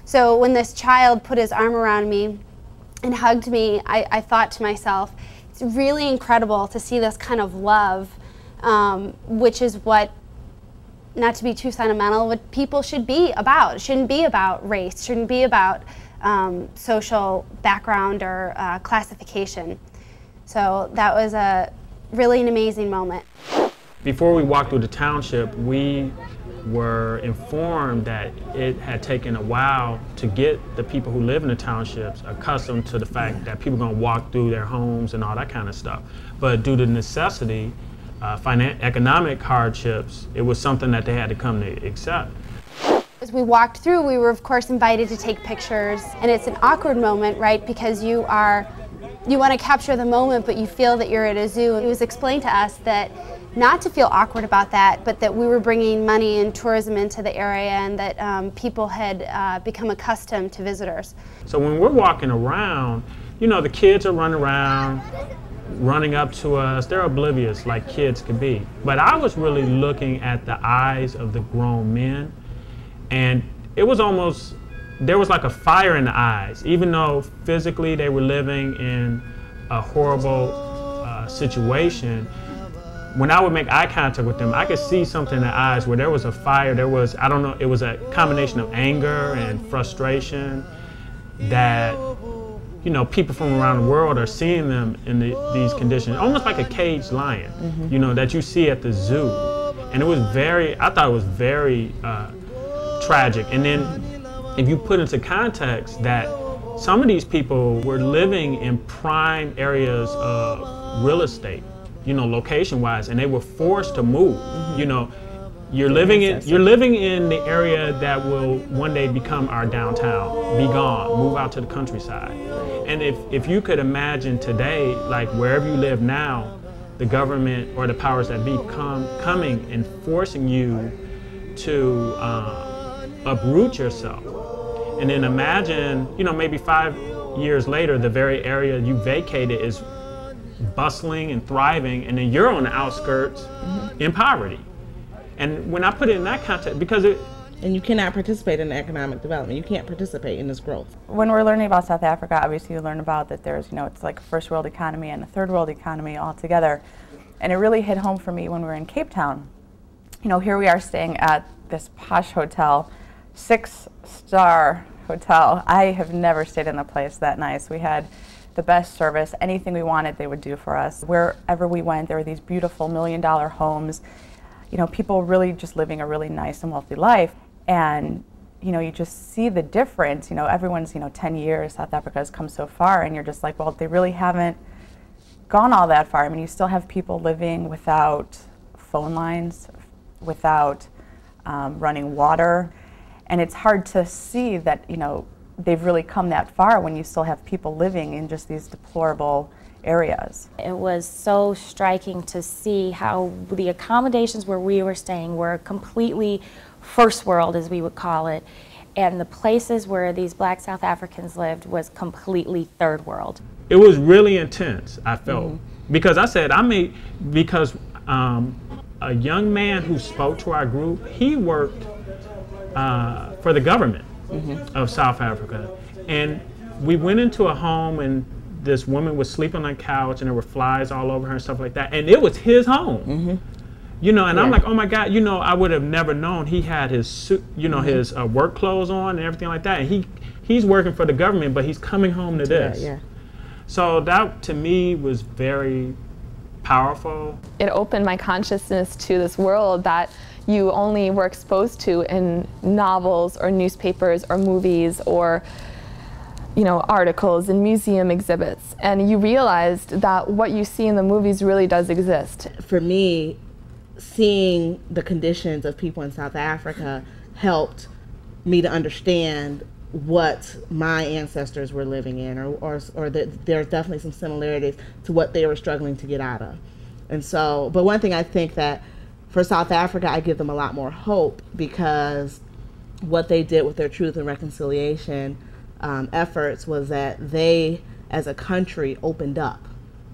So when this child put his arm around me and hugged me, I thought to myself, it's really incredible to see this kind of love, which is what, not to be too sentimental, what people should be about. It shouldn't be about race, shouldn't be about social background or classification. So that was really an amazing moment. Before we walked through the township, we were informed that it had taken a while to get the people who live in the townships accustomed to the fact that people are going to walk through their homes and all that kind of stuff. But due to necessity, economic hardships, it was something that they had to come to accept. As we walked through, we were of course invited to take pictures, and it's an awkward moment, right, because you want to capture the moment, but you feel that you're at a zoo. It was explained to us that not to feel awkward about that, but that we were bringing money and tourism into the area, and that people had become accustomed to visitors. So when we're walking around, you know, the kids are running around, running up to us. They're oblivious like kids could be. But I was really looking at the eyes of the grown men, and it was almost, there was like a fire in the eyes, even though physically they were living in a horrible situation. When I would make eye contact with them, I could see something in their eyes where there was a fire, there was, I don't know, it was a combination of anger and frustration that, you know, people from around the world are seeing them in these conditions, almost like a caged lion, you know, that you see at the zoo. And it was I thought it was very tragic. And then if you put into context that some of these people were living in prime areas of real estate, you know, location-wise, and they were forced to move. You know, you're living in the area that will one day become our downtown, be gone, move out to the countryside. And if you could imagine today, like wherever you live now, the government or the powers that be coming and forcing you to uproot yourself. And then imagine, you know, maybe 5 years later, the very area you vacated is bustling and thriving, and then you're on the outskirts in poverty. And when I put it in that context, because and you cannot participate in economic development. You can't participate in this growth. When we're learning about South Africa, obviously you learn about that there's, you know, it's like a first world economy and a third world economy all together. And it really hit home for me when we were in Cape Town. You know, here we are staying at this posh hotel, 6-star hotel. I have never stayed in a place that nice. We had the best service. Anything we wanted, they would do for us. Wherever we went, there were these beautiful $1 million homes. You know, people really just living a really nice and wealthy life. And, you know, you just see the difference. You know, everyone's, you know, 10 years, South Africa has come so far, and you're just like, well, they really haven't gone all that far. I mean, you still have people living without phone lines, without running water. And it's hard to see that, you know, they've really come that far when you still have people living in just these deplorable areas. It was so striking to see how the accommodations where we were staying were completely first world, as we would call it, and the places where these black South Africans lived was completely third world. It was really intense, I felt, because I said, because a young man who spoke to our group, he worked for the government of South Africa. And we went into a home, and this woman was sleeping on a couch, and there were flies all over her and stuff like that. And it was his home. You know, and I'm like, oh my God, you know, I would have never known he had his suit, you know, his work clothes on and everything like that. And he's working for the government, but he's coming home to this. So that, to me, was very powerful. It opened my consciousness to this world that you only were exposed to in novels or newspapers or movies or, you know, articles and museum exhibits. And you realized that what you see in the movies really does exist. For me, seeing the conditions of people in South Africa helped me to understand what my ancestors were living in, or that there's definitely some similarities to what they were struggling to get out of. And so, but one thing I think that for South Africa, I give them a lot more hope, because what they did with their truth and reconciliation efforts was that they, as a country, opened up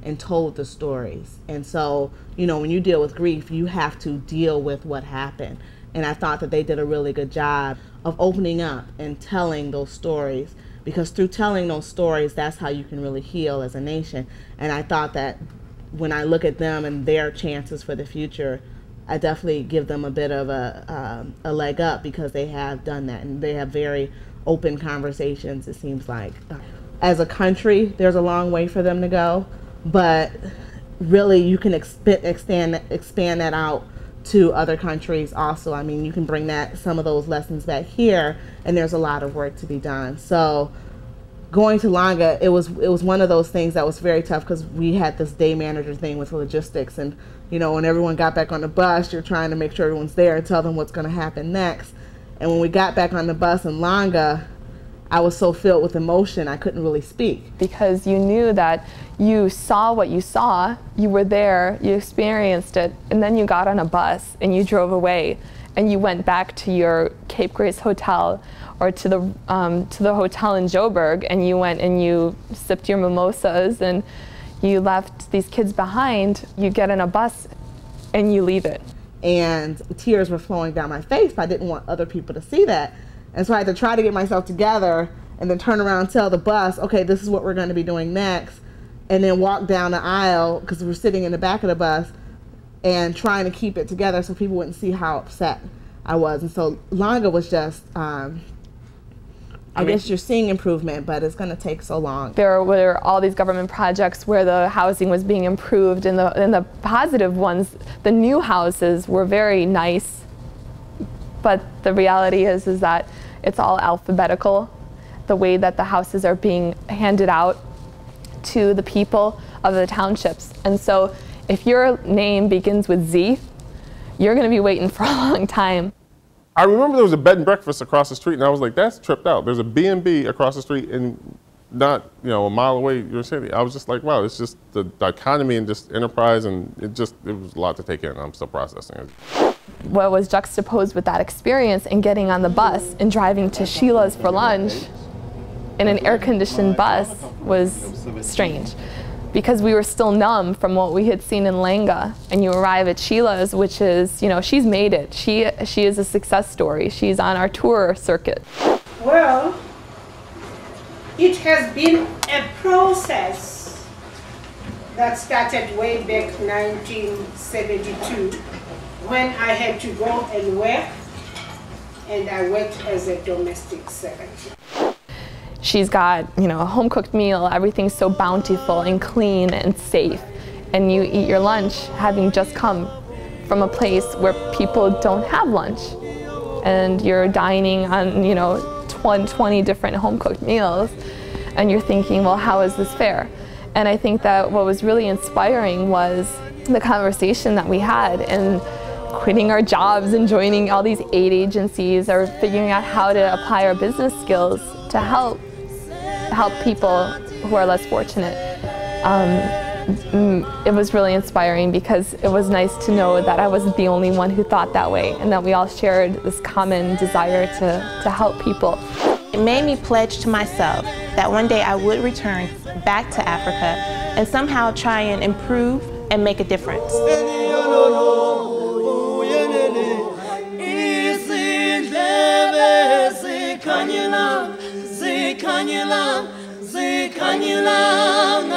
and told the stories. And so, you know, when you deal with grief, you have to deal with what happened. And I thought that they did a really good job of opening up and telling those stories, because through telling those stories, that's how you can really heal as a nation. And I thought that when I look at them and their chances for the future, I definitely give them a bit of a leg up, because they have done that and they have very open conversations, it seems like. As a country, there's a long way for them to go, but really you can expand that out to other countries also. I mean, you can bring some of those lessons back here, and there's a lot of work to be done. So going to Langa, it was one of those things that was very tough, because we had this day manager thing with logistics, and you know, when everyone got back on the bus, you're trying to make sure everyone's there and tell them what's going to happen next. And when we got back on the bus in Langa, I was so filled with emotion I couldn't really speak. Because you knew that you saw what you saw, you were there, you experienced it, and then you got on a bus and you drove away and you went back to your Cape Grace hotel or to the hotel in Joburg, and you went and you sipped your mimosas and you left these kids behind. You get in a bus and you leave it. And tears were flowing down my face, but I didn't want other people to see that. And so I had to try to get myself together and then turn around and tell the bus, okay, this is what we're going to be doing next. And then walk down the aisle, because we're sitting in the back of the bus, and trying to keep it together so people wouldn't see how upset I was. And so Langa was just, I guess you're seeing improvement, but it's going to take so long. There were all these government projects where the housing was being improved, and the positive ones, the new houses were very nice. But the reality is that it's all alphabetical, the way that the houses are being handed out to the people of the townships. And so if your name begins with Z, you're going to be waiting for a long time. I remember there was a bed and breakfast across the street, and I was like, that's tripped out. There's a B&B across the street, and not, you know, a mile away you're city. I was just like, wow, it's just the economy and just enterprise, and it was a lot to take in. I'm still processing it. What was juxtaposed with that experience and getting on the bus and driving to Sheila's for lunch in an air-conditioned bus was strange, because we were still numb from what we had seen in Langa. And you arrive at Sheila's, which is, you know, she's made it. She is a success story. She's on our tour circuit. Well, it has been a process that started way back 1972, when I had to go and work, and I worked as a domestic servant. She's got, you know, a home-cooked meal. Everything's so bountiful and clean and safe. And you eat your lunch having just come from a place where people don't have lunch. And you're dining on, you know, 20 different home-cooked meals. And you're thinking, well, how is this fair? And I think that what was really inspiring was the conversation that we had, and quitting our jobs and joining all these aid agencies, or figuring out how to apply our business skills to help people who are less fortunate. It was really inspiring, because it was nice to know that I wasn't the only one who thought that way, and that we all shared this common desire to help people. It made me pledge to myself that one day I would return back to Africa and somehow try and improve and make a difference. Zikanyula,